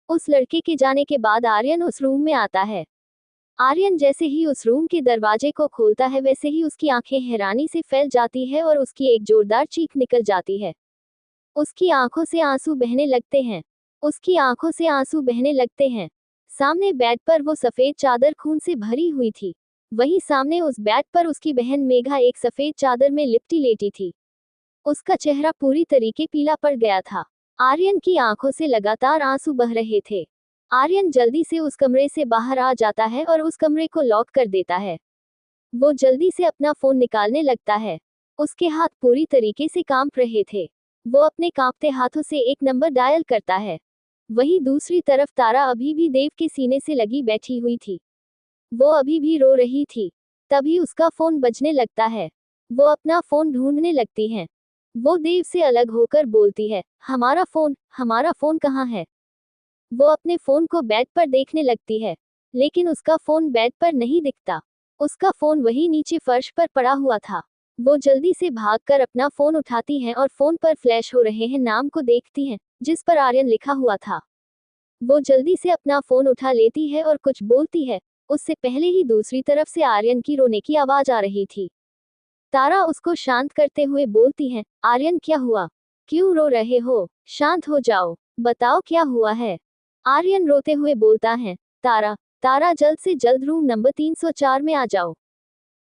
उस लड़के के जाने के बाद आर्यन उस रूम में आता है। आर्यन जैसे ही उस रूम के दरवाजे को खोलता है वैसे ही उसकी आंखें हैरानी से फैल जाती है और उसकी एक जोरदार चीख निकल जाती है। उसकी आंखों से आंसू बहने लगते हैं। उसकी आंखों से आंसू बहने लगते हैं। सामने बेड पर वो सफेद चादर खून से भरी हुई थी। वहीं सामने उस बेड पर उसकी बहन मेघा एक सफेद चादर में लिपटी लेटी थी। उसका चेहरा पूरी तरीके पीला पड़ गया था। आर्यन की आंखों से लगातार आंसू बह रहे थे। आर्यन जल्दी से उस कमरे से बाहर आ जाता है और उस कमरे को लॉक कर देता है। वो जल्दी से अपना फोन निकालने लगता है। उसके हाथ पूरी तरीके से कांप रहे थे। वो अपने कांपते हाथों से एक नंबर डायल करता है। वहीं दूसरी तरफ तारा अभी भी देव के सीने से लगी बैठी हुई थी। वो अभी भी रो रही थी। तभी उसका फोन बजने लगता है। वो अपना फोन ढूंढने लगती है। वो देव से अलग होकर बोलती है, हमारा फोन कहाँ है? वो अपने फोन को बेड पर देखने लगती है, लेकिन उसका फोन बेड पर नहीं दिखता। उसका फोन वहीं नीचे फर्श पर पड़ा हुआ था। वो जल्दी से भागकर अपना फोन उठाती है और फोन पर फ्लैश हो रहे हैं नाम को देखती है, जिस पर आर्यन लिखा हुआ था। वो जल्दी से अपना फोन उठा लेती है और कुछ बोलती है। उससे पहले ही दूसरी तरफ से आर्यन की रोने की आवाज आ रही थी। तारा उसको शांत करते हुए बोलती है, आर्यन क्या हुआ? क्यों रो रहे हो? शांत हो जाओ, बताओ क्या हुआ है? आर्यन रोते हुए बोलता है, तारा तारा जल्द से जल्द रूम नंबर 304 में आ जाओ।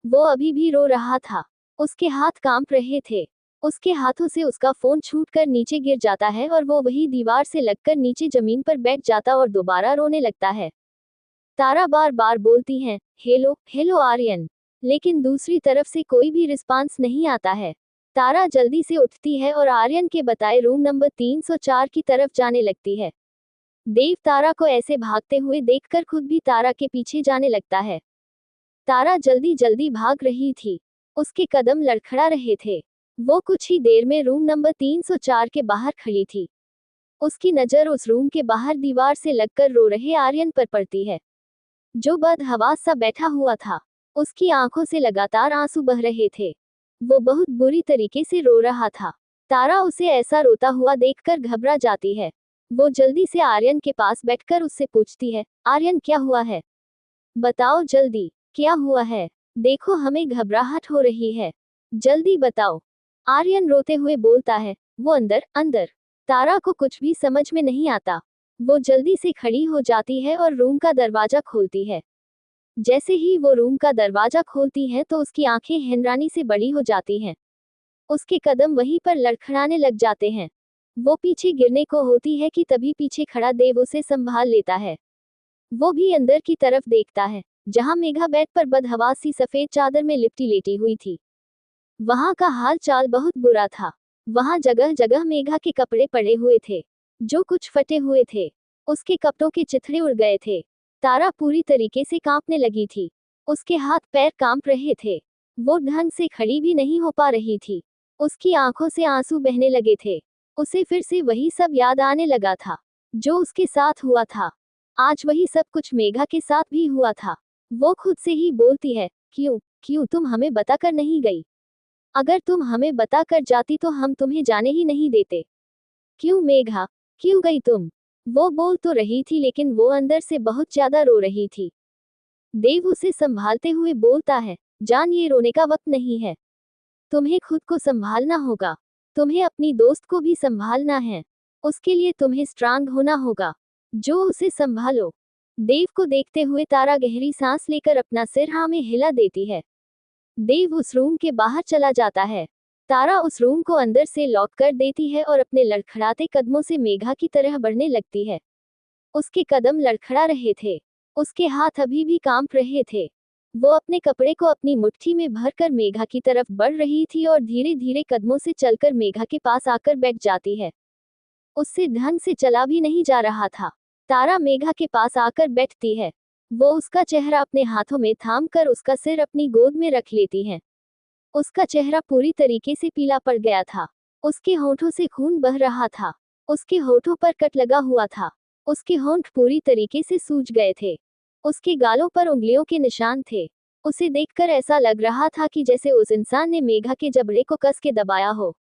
वो अभी भी रो रहा था। उसके हाथ कांप रहे थे। उसके हाथों से उसका फोन छूटकर नीचे गिर जाता है और वो वही दीवार से लगकर नीचे जमीन पर बैठ जाता और दोबारा रोने लगता है। तारा बार बार बोलती है, हेलो हेलो आर्यन, लेकिन दूसरी तरफ से कोई भी रिस्पांस नहीं आता है। तारा जल्दी से उठती है और आर्यन के बताए रूम नंबर 304 की तरफ जाने लगती है। देव तारा को ऐसे भागते हुए देखकर खुद भी तारा के पीछे जाने लगता है। तारा जल्दी जल्दी भाग रही थी। उसके कदम लड़खड़ा रहे थे। वो कुछ ही देर में रूम नंबर 304 के बाहर खड़ी थी। उसकी नजर उस रूम के बाहर दीवार से लगकर रो रहे आर्यन पर पड़ती है, जो बदहवास सा बैठा हुआ था। उसकी आंखों से लगातार आंसू बह रहे थे। वो बहुत बुरी तरीके से रो रहा था। तारा उसे ऐसा रोता हुआ देखकर घबरा जाती है। वो जल्दी से आर्यन के पास बैठकर उससे पूछती है, आर्यन क्या हुआ है? बताओ जल्दी, क्या हुआ है? देखो हमें घबराहट हो रही है, जल्दी बताओ। आर्यन रोते हुए बोलता है, वो अंदर अंदर। तारा को कुछ भी समझ में नहीं आता। वो जल्दी से खड़ी हो जाती है और रूम का दरवाजा खोलती है। जैसे ही वो रूम का दरवाजा खोलती है तो उसकी आंखें हैरानी से बड़ी हो जाती हैं। उसके कदम वहीं पर लड़खड़ाने लग जाते हैं। वो पीछे गिरने को होती है कि तभी पीछे खड़ा देव उसे संभाल लेता है। वो भी अंदर की तरफ देखता है, जहां मेघा बेड पर बदहवास सी सफेद चादर में लिपटी लेटी हुई थी। वहां का हाल चाल बहुत बुरा था। वहां जगह जगह मेघा के कपड़े पड़े हुए थे, जो कुछ फटे हुए थे। उसके कपड़ों के चिथड़े उड़ गए थे। तारा पूरी तरीके से कांपने लगी थी। उसके हाथ पैर कांप रहे थे। वो ढंग से खड़ी भी नहीं हो पा रही थी। उसकी आंखों से आंसू बहने लगे थे। उसे फिर से वही सब याद आने लगा था, जो उसके साथ हुआ था। आज वही सब कुछ मेघा के साथ भी हुआ था। वो खुद से ही बोलती है, क्यों क्यों तुम हमें बताकर नहीं गई? अगर तुम हमें बताकर जाती तो हम तुम्हें जाने ही नहीं देते। क्यों मेघा, क्यों गई तुम? वो बोल तो रही थी लेकिन वो अंदर से बहुत ज्यादा रो रही थी। देव उसे संभालते हुए बोलता है, जान ये रोने का वक्त नहीं है। तुम्हें खुद को संभालना होगा। तुम्हें अपनी दोस्त को भी संभालना है। उसके लिए तुम्हें स्ट्रांग होना होगा। जो उसे संभालो। देव को देखते हुए तारा गहरी सांस लेकर अपना सिर हाँ में हिला देती है। देव उस रूम के बाहर चला जाता है। तारा उस रूम को अंदर से लॉक कर देती है और अपने लड़खड़ाते कदमों से मेघा की तरह बढ़ने लगती है। उसके कदम लड़खड़ा रहे थे। उसके हाथ अभी भी कांप रहे थे। वो अपने कपड़े को अपनी मुट्ठी में भरकर मेघा की तरफ बढ़ रही थी और धीरे धीरे कदमों से चलकर मेघा के पास आकर बैठ जाती है। उससे ढंग से चला भी नहीं जा रहा था। तारा मेघा के पास आकर बैठती है। वो उसका चेहरा अपने हाथों में थाम कर उसका सिर अपनी गोद में रख लेती है। उसका चेहरा पूरी तरीके से पीला पड़ गया था। उसके होंठों से खून बह रहा था। उसके होठों पर कट लगा हुआ था। उसके होंठ पूरी तरीके से सूज गए थे। उसके गालों पर उंगलियों के निशान थे। उसे देखकर ऐसा लग रहा था कि जैसे उस इंसान ने मेघा के जबड़े को कस के दबाया हो।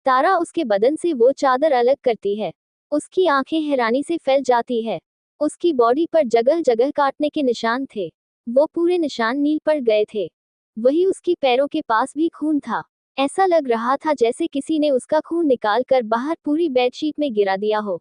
तारा उसके बदन से वो चादर अलग करती है। उसकी आंखें हैरानी से फैल जाती है। उसकी बॉडी पर जगह जगह काटने के निशान थे। वो पूरे निशान नील पड़ गए थे। वही उसकी पैरों के पास भी खून था। ऐसा लग रहा था जैसे किसी ने उसका खून निकाल कर बाहर पूरी बेडशीट में गिरा दिया हो।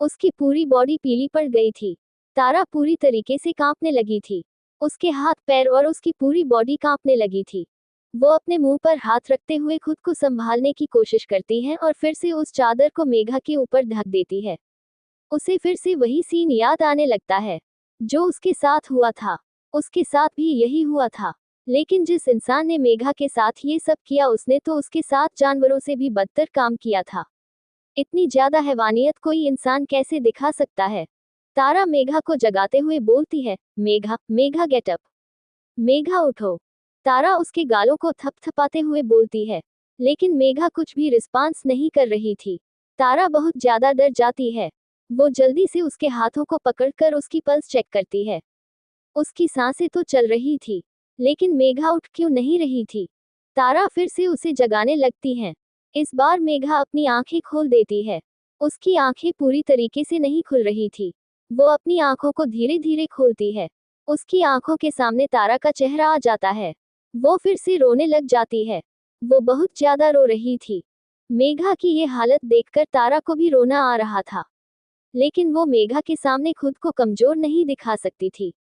उसकी पूरी बॉडी पीली पड़ गई थी। तारा पूरी तरीके से कांपने लगी थी। उसके हाथ पैर और उसकी पूरी बॉडी कांपने लगी थी। वो अपने मुंह पर हाथ रखते हुए खुद को संभालने की कोशिश करती है और फिर से उस चादर को मेघा के ऊपर ढक देती है। उसे फिर से वही सीन याद आने लगता है जो उसके साथ हुआ था। उसके साथ भी यही हुआ था, लेकिन जिस इंसान ने मेघा के साथ ये सब किया उसने तो उसके साथ जानवरों से भी बदतर काम किया था। इतनी ज्यादा हैवानियत कोई इंसान कैसे दिखा सकता है। तारा मेघा को जगाते हुए बोलती है, मेघा, मेघा गेट अप, मेघा उठो। तारा उसके गालों को थपथपाते हुए बोलती है, लेकिन मेघा कुछ भी रिस्पांस नहीं कर रही थी। तारा बहुत ज्यादा डर जाती है। वो जल्दी से उसके हाथों को पकड़कर उसकी पल्स चेक करती है। उसकी सांसें तो चल रही थी, लेकिन मेघा उठ क्यों नहीं रही थी। तारा फिर से उसे जगाने लगती हैं। इस बार मेघा अपनी आंखें खोल देती है। उसकी आंखें पूरी तरीके से नहीं खुल रही थी। वो अपनी आंखों को धीरे धीरे खोलती है। उसकी आंखों के सामने तारा का चेहरा आ जाता है। वो फिर से रोने लग जाती है। वो बहुत ज्यादा रो रही थी। मेघा की ये हालत देखकर तारा को भी रोना आ रहा था, लेकिन वो मेघा के सामने खुद को कमजोर नहीं दिखा सकती थी।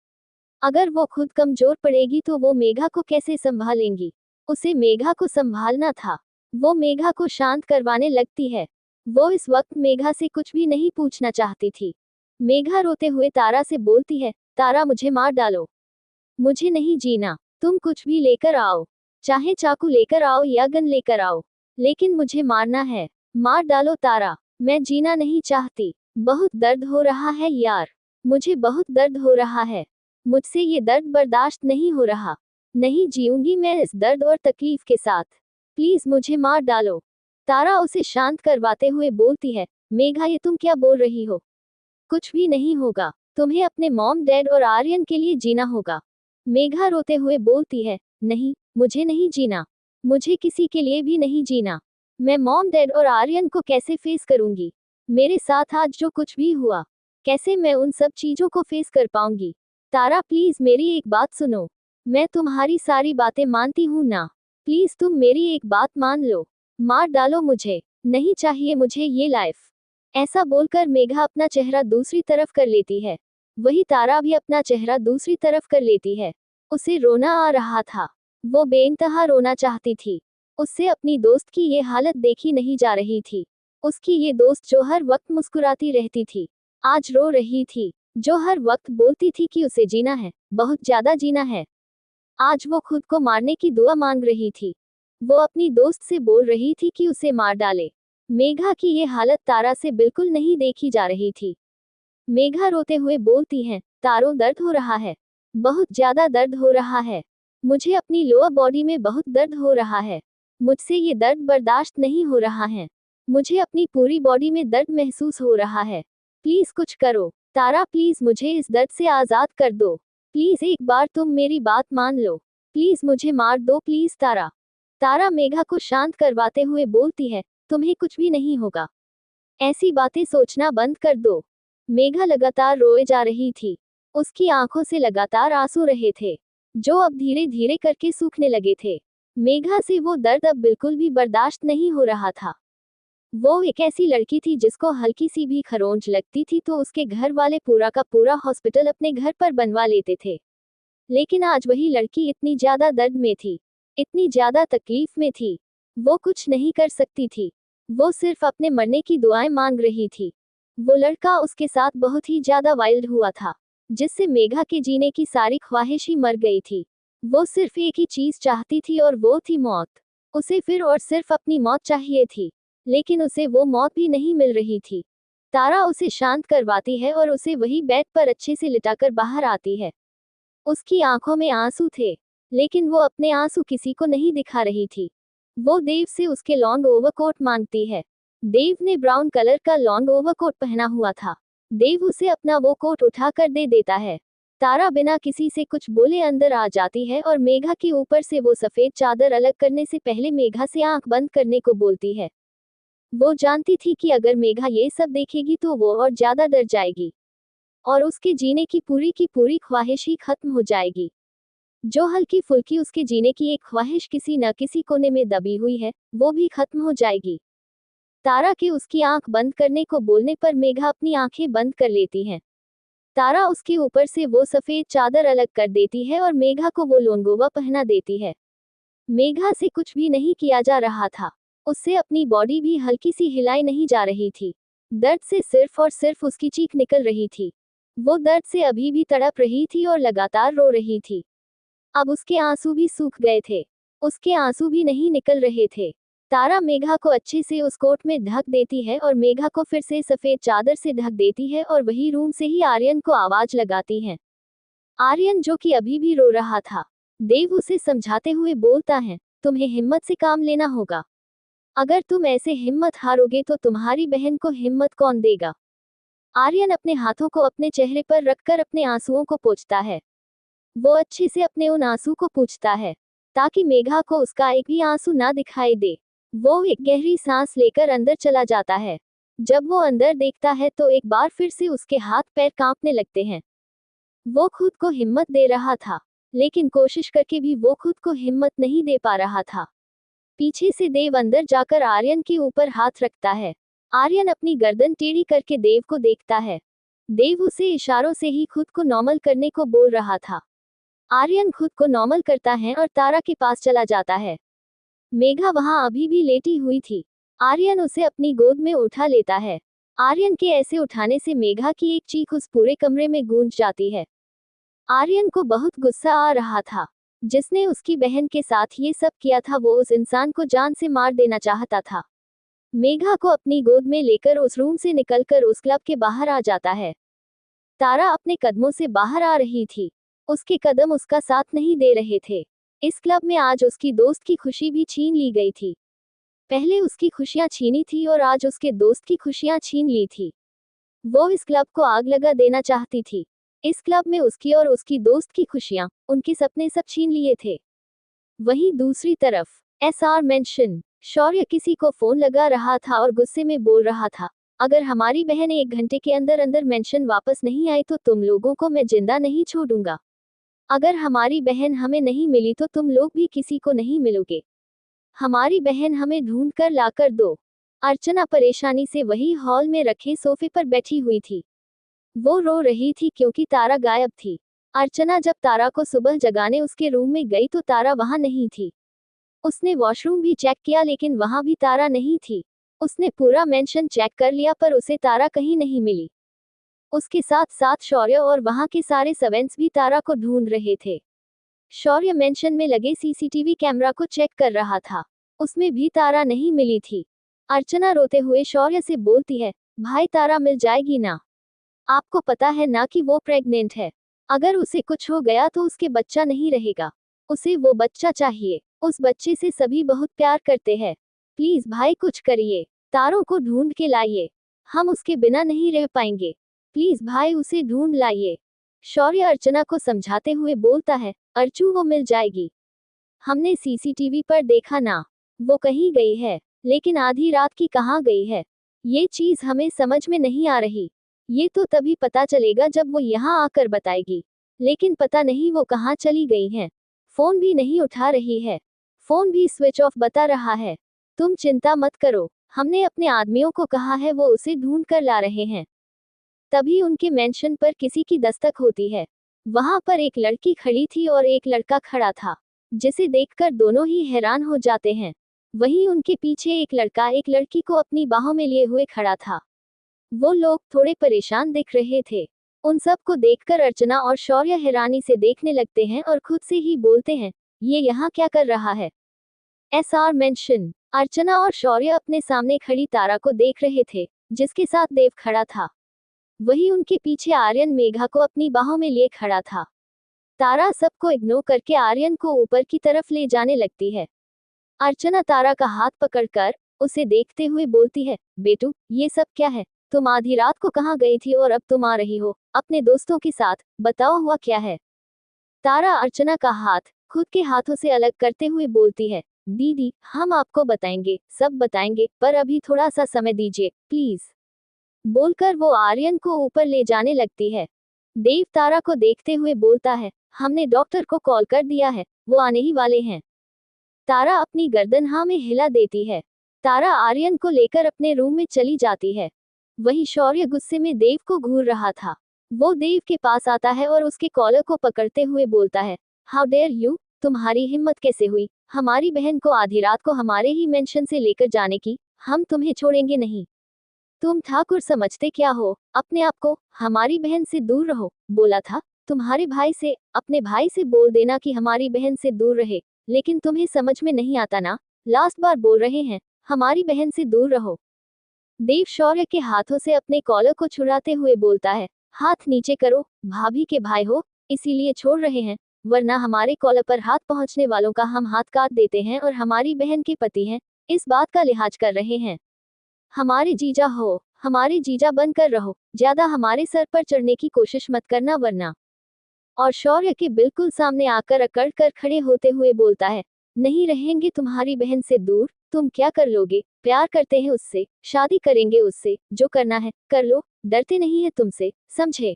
अगर वो खुद कमजोर पड़ेगी तो वो मेघा को कैसे संभालेंगी। उसे मेघा को संभालना था। वो मेघा को शांत करवाने लगती है। वो इस वक्त मेघा से कुछ भी नहीं पूछना चाहती थी। मेघा रोते हुए तारा से बोलती है, तारा मुझे मार डालो, मुझे नहीं जीना। तुम कुछ भी लेकर आओ, चाहे चाकू लेकर आओ या गन लेकर आओ, लेकिन मुझे मारना है। मार डालो तारा, मैं जीना नहीं चाहती। बहुत दर्द हो रहा है यार, मुझे बहुत दर्द हो रहा है। मुझसे ये दर्द बर्दाश्त नहीं हो रहा। नहीं जीऊंगी मैं इस दर्द और तकलीफ के साथ। प्लीज मुझे मार डालो। तारा उसे शांत करवाते हुए बोलती है, मेघा ये तुम क्या बोल रही हो। कुछ भी नहीं होगा। तुम्हें अपने मॉम डैड और आर्यन के लिए जीना होगा। मेघा रोते हुए बोलती है, नहीं, मुझे नहीं जीना। मुझे किसी के लिए भी नहीं जीना। मैं मॉम डैड और आर्यन को कैसे फेस करूंगी। मेरे साथ आज जो कुछ भी हुआ, कैसे मैं उन सब चीजों को फेस कर पाऊंगी। तारा प्लीज मेरी एक बात सुनो। मैं तुम्हारी सारी बातें मानती हूँ ना। प्लीज तुम मेरी एक बात मान लो। मार डालो मुझे, नहीं चाहिए मुझे ये लाइफ। ऐसा बोलकर मेघा अपना चेहरा दूसरी तरफ कर लेती है। वही तारा भी अपना चेहरा दूसरी तरफ कर लेती है। उसे रोना आ रहा था। वो बेइंतहा रोना चाहती थी। उससे अपनी दोस्त की ये हालत देखी नहीं जा रही थी। उसकी ये दोस्त जो हर वक्त मुस्कुराती रहती थी, आज रो रही थी। जो हर वक्त बोलती थी कि उसे जीना है, बहुत ज्यादा जीना है, आज वो खुद को मारने की दुआ मांग रही थी। वो अपनी दोस्त से बोल रही थी कि उसे मार डाले। मेघा की ये हालत तारा से बिल्कुल नहीं देखी जा रही थी। मेघा रोते हुए बोलती है, तारो दर्द हो रहा है, बहुत ज्यादा दर्द हो रहा है। मुझे अपनी लोअर बॉडी में बहुत दर्द हो रहा है। मुझसे ये दर्द बर्दाश्त नहीं हो रहा है। मुझे अपनी पूरी बॉडी में दर्द महसूस हो रहा है। प्लीज कुछ करो। तारा प्लीज मुझे इस दर्द से आजाद कर दो। प्लीज एक बार तुम मेरी बात मान लो। प्लीज मुझे मार दो प्लीज तारा। तारा मेघा को शांत करवाते हुए बोलती है, तुम्हें कुछ भी नहीं होगा। ऐसी बातें सोचना बंद कर दो। मेघा लगातार रोए जा रही थी। उसकी आंखों से लगातार आंसू रहे थे, जो अब धीरे धीरे करके सूखने लगे थे। मेघा से वो दर्द अब बिल्कुल भी बर्दाश्त नहीं हो रहा था। वो एक ऐसी लड़की थी जिसको हल्की सी भी खरोंच लगती थी तो उसके घर वाले पूरा का पूरा हॉस्पिटल अपने घर पर बनवा लेते थे। लेकिन आज वही लड़की इतनी ज्यादा दर्द में थी, इतनी ज्यादा तकलीफ में थी। वो कुछ नहीं कर सकती थी। वो सिर्फ अपने मरने की दुआएं मांग रही थी। वो लड़का उसके साथ बहुत ही ज्यादा वाइल्ड हुआ था, जिससे मेघा के जीने की सारी ख्वाहिश ही मर गई थी। वो सिर्फ एक ही चीज चाहती थी और वो थी मौत। उसे फिर और सिर्फ अपनी मौत चाहिए थी, लेकिन उसे वो मौत भी नहीं मिल रही थी। तारा उसे शांत करवाती है और उसे वही बेड पर अच्छे से लिटाकर बाहर आती है। उसकी आंखों में आंसू थे, लेकिन वो अपने आंसू किसी को नहीं दिखा रही थी। वो देव से उसके लॉन्ग ओवरकोट मांगती है। देव ने ब्राउन कलर का लॉन्ग ओवरकोट पहना हुआ था। देव उसे अपना वो कोट उठाकर दे देता है। तारा बिना किसी से कुछ बोले अंदर आ जाती है और मेघा के ऊपर से वो सफेद चादर अलग करने से पहले मेघा से आंख बंद करने को बोलती है। वो जानती थी कि अगर मेघा ये सब देखेगी तो वो और ज्यादा डर जाएगी और उसके जीने की पूरी ख्वाहिश ही खत्म हो जाएगी। जो हल्की फुल्की उसके जीने की एक ख्वाहिश किसी न किसी कोने में दबी हुई है, वो भी खत्म हो जाएगी। तारा के उसकी आंख बंद करने को बोलने पर मेघा अपनी आंखें बंद कर लेती है। तारा उसके ऊपर से वो सफेद चादर अलग कर देती है और मेघा को वो लोंगोवा पहना देती है। मेघा से कुछ भी नहीं किया जा रहा था। उससे अपनी बॉडी भी हल्की सी हिलाई नहीं जा रही थी। दर्द से सिर्फ और सिर्फ उसकी चीख निकल रही थी। वो दर्द से अभी भी तड़प रही थी और लगातार रो रही थी। अब उसके आंसू भी सूख गए थे। उसके आंसू भी नहीं निकल रहे थे। तारा मेघा को अच्छे से उस कोट में ढक देती है और मेघा को फिर से सफेद चादर से ढक देती है और वही रूम से ही आर्यन को आवाज लगाती है। आर्यन जो कि अभी भी रो रहा था। देव उसे समझाते हुए बोलता है, तुम्हें हिम्मत से काम लेना होगा। अगर तुम ऐसे हिम्मत हारोगे तो तुम्हारी बहन को हिम्मत कौन देगा। आर्यन अपने हाथों को अपने चेहरे पर रखकर अपने आंसुओं को पोंछता है। वो अच्छे से अपने उन आंसू को पोंछता है ताकि मेघा को उसका एक भी आंसू ना दिखाई दे। वो एक गहरी सांस लेकर अंदर चला जाता है। जब वो अंदर देखता है तो एक बार फिर से उसके हाथ पैर कांपने लगते हैं। वो खुद को हिम्मत दे रहा था, लेकिन कोशिश करके भी वो खुद को हिम्मत नहीं दे पा रहा था। पीछे से देव अंदर जाकर आर्यन के ऊपर हाथ रखता है। आर्यन अपनी गर्दन टेढ़ी करके देव को देखता है। देव उसे इशारों से ही खुद को नॉर्मल करने को बोल रहा था। आर्यन खुद को नॉर्मल करता है और तारा के पास चला जाता है। मेघा वहां अभी भी लेटी हुई थी। आर्यन उसे अपनी गोद में उठा लेता है। आर्यन के ऐसे उठाने से मेघा की एक चीख उस पूरे कमरे में गूंज जाती है। आर्यन को बहुत गुस्सा आ रहा था। जिसने उसकी बहन के साथ ये सब किया था वो उस इंसान को जान से मार देना चाहता था। मेघा को अपनी गोद में लेकर उस रूम से निकलकर उस क्लब के बाहर आ जाता है। तारा अपने कदमों से बाहर आ रही थी। उसके कदम उसका साथ नहीं दे रहे थे। इस क्लब में आज उसकी दोस्त की खुशी भी छीन ली गई थी। पहले उसकी खुशियां छीनी थी और आज उसके दोस्त की खुशियां छीन ली थी। वो इस क्लब को आग लगा देना चाहती थी। इस क्लब में उसकी और उसकी दोस्त की खुशियां, उनके सपने सब छीन लिए थे। वहीं दूसरी तरफ एसआर मेंशन शौर्य किसी को फोन लगा रहा था और गुस्से में बोल रहा था, अगर हमारी बहन 1 घंटे के अंदर अंदर मेंशन वापस नहीं आई तो तुम लोगों को मैं जिंदा नहीं छोड़ूंगा। अगर हमारी बहन हमें नहीं मिली तो तुम लोग भी किसी को नहीं मिलोगे। हमारी बहन हमें ढूंढ कर लाकर दो। अर्चना परेशानी से वही हॉल में रखे सोफे पर बैठी हुई थी। वो रो रही थी क्योंकि तारा गायब थी। अर्चना जब तारा को सुबह जगाने उसके रूम में गई तो तारा वहां नहीं थी। उसने वॉशरूम भी चेक किया लेकिन वहां भी तारा नहीं थी। उसने पूरा मेंशन चेक कर लिया पर उसे तारा कहीं नहीं मिली। उसके साथ साथ शौर्य और वहां के सारे सर्वेंट्स भी तारा को ढूंढ रहे थे। शौर्य मेंशन में लगे सीसीटीवी कैमरा को चेक कर रहा था। उसमें भी तारा नहीं मिली थी। अर्चना रोते हुए शौर्य से बोलती है, भाई तारा मिल जाएगी ना? आपको पता है ना कि वो प्रेग्नेंट है। अगर उसे कुछ हो गया तो उसके बच्चा नहीं रहेगा। उसे वो बच्चा चाहिए। उस बच्चे से सभी बहुत प्यार करते हैं। प्लीज भाई कुछ करिए। तारों को ढूंढ के लाइए। हम उसके बिना नहीं रह पाएंगे। प्लीज भाई उसे ढूंढ लाइए। शौर्य अर्चना को समझाते हुए बोलता है, अर्चू वो मिल जाएगी। हमने सीसीटीवी पर देखा ना। वो कहीं गई है, लेकिन आधी रात की कहाँ गई है, ये चीज हमें समझ में नहीं आ रही। ये तो तभी पता चलेगा जब वो यहाँ आकर बताएगी। लेकिन पता नहीं वो कहाँ चली गई है। फोन भी नहीं उठा रही है। फोन भी स्विच ऑफ बता रहा है। तुम चिंता मत करो, हमने अपने आदमियों को कहा है वो उसे ढूंढ कर ला रहे हैं। तभी उनके मेंशन पर किसी की दस्तक होती है। वहां पर एक लड़की खड़ी थी और एक लड़का खड़ा था, जिसे देखकर दोनों ही हैरान हो जाते हैं। वहीं उनके पीछे एक लड़का एक लड़की को अपनी बाहों में लिए हुए खड़ा था। वो लोग थोड़े परेशान दिख रहे थे। उन सब को देखकर अर्चना और शौर्य हैरानी से देखने लगते हैं और खुद से ही बोलते हैं, ये यहाँ क्या कर रहा है? एसआर मेंशन अर्चना और शौर्य अपने सामने खड़ी तारा को देख रहे थे, जिसके साथ देव खड़ा था। वही उनके पीछे आर्यन मेघा को अपनी बाहों में लिए खड़ा था। तारा सबको इग्नोर करके आर्यन को ऊपर की तरफ ले जाने लगती है। अर्चना तारा का हाथ पकड़कर उसे देखते हुए बोलती है, बेटू ये सब क्या है? तुम आधी रात को कहाँ गई थी और अब तुम आ रही हो अपने दोस्तों के साथ? बताओ हुआ क्या है? तारा अर्चना का हाथ खुद के हाथों से अलग करते हुए बोलती है, दीदी, हम आपको बताएंगे, सब बताएंगे, पर अभी थोड़ा सा समय दीजिए प्लीज, बोलकर वो आर्यन को ऊपर ले जाने लगती है। देव तारा को देखते हुए बोलता है, हमने डॉक्टर को कॉल कर दिया है, वो आने ही वाले हैं। तारा अपनी गर्दन हाँ में हिला देती है। तारा आर्यन को लेकर अपने रूम में चली जाती है। वही शौर्य गुस्से में देव को घूर रहा था। वो देव के पास आता है और उसके कॉलर को पकड़ते हुए बोलता है, हाउ डेयर यू, तुम्हारी हिम्मत कैसे हुई हमारी बहन को आधी रात को हमारे ही मेंशन से लेकर जाने की, हम तुम्हें छोड़ेंगे नहीं। तुम ठाकुर समझते क्या हो अपने आप को, हमारी बहन से दूर रहो, बोला था तुम्हारे भाई से, अपने भाई से बोल देना कि हमारी बहन से दूर रहे, लेकिन तुम्हें समझ में नहीं आता ना, लास्ट बार बोल रहे हैं, हमारी बहन से दूर रहो। देव शौर्य के हाथों से अपने कॉलर को छुड़ाते हुए बोलता है, हाथ नीचे करो, भाभी के भाई हो इसीलिए छोड़ रहे हैं, वरना हमारे कॉलर पर हाथ पहुंचने वालों का हम हाथ काट देते हैं और हमारी बहन के पति हैं, इस बात का लिहाज कर रहे हैं। हमारे जीजा हो, हमारे जीजा बनकर रहो, ज्यादा हमारे सर पर चढ़ने की कोशिश मत करना वरना। और शौर्य के बिल्कुल सामने आकर अकड़ कर खड़े होते हुए बोलता है, नहीं रहेंगे तुम्हारी बहन से दूर, तुम क्या कर लोगे, प्यार करते हैं उससे, शादी करेंगे उससे, जो करना है कर लो, डरते नहीं है तुमसे, समझे।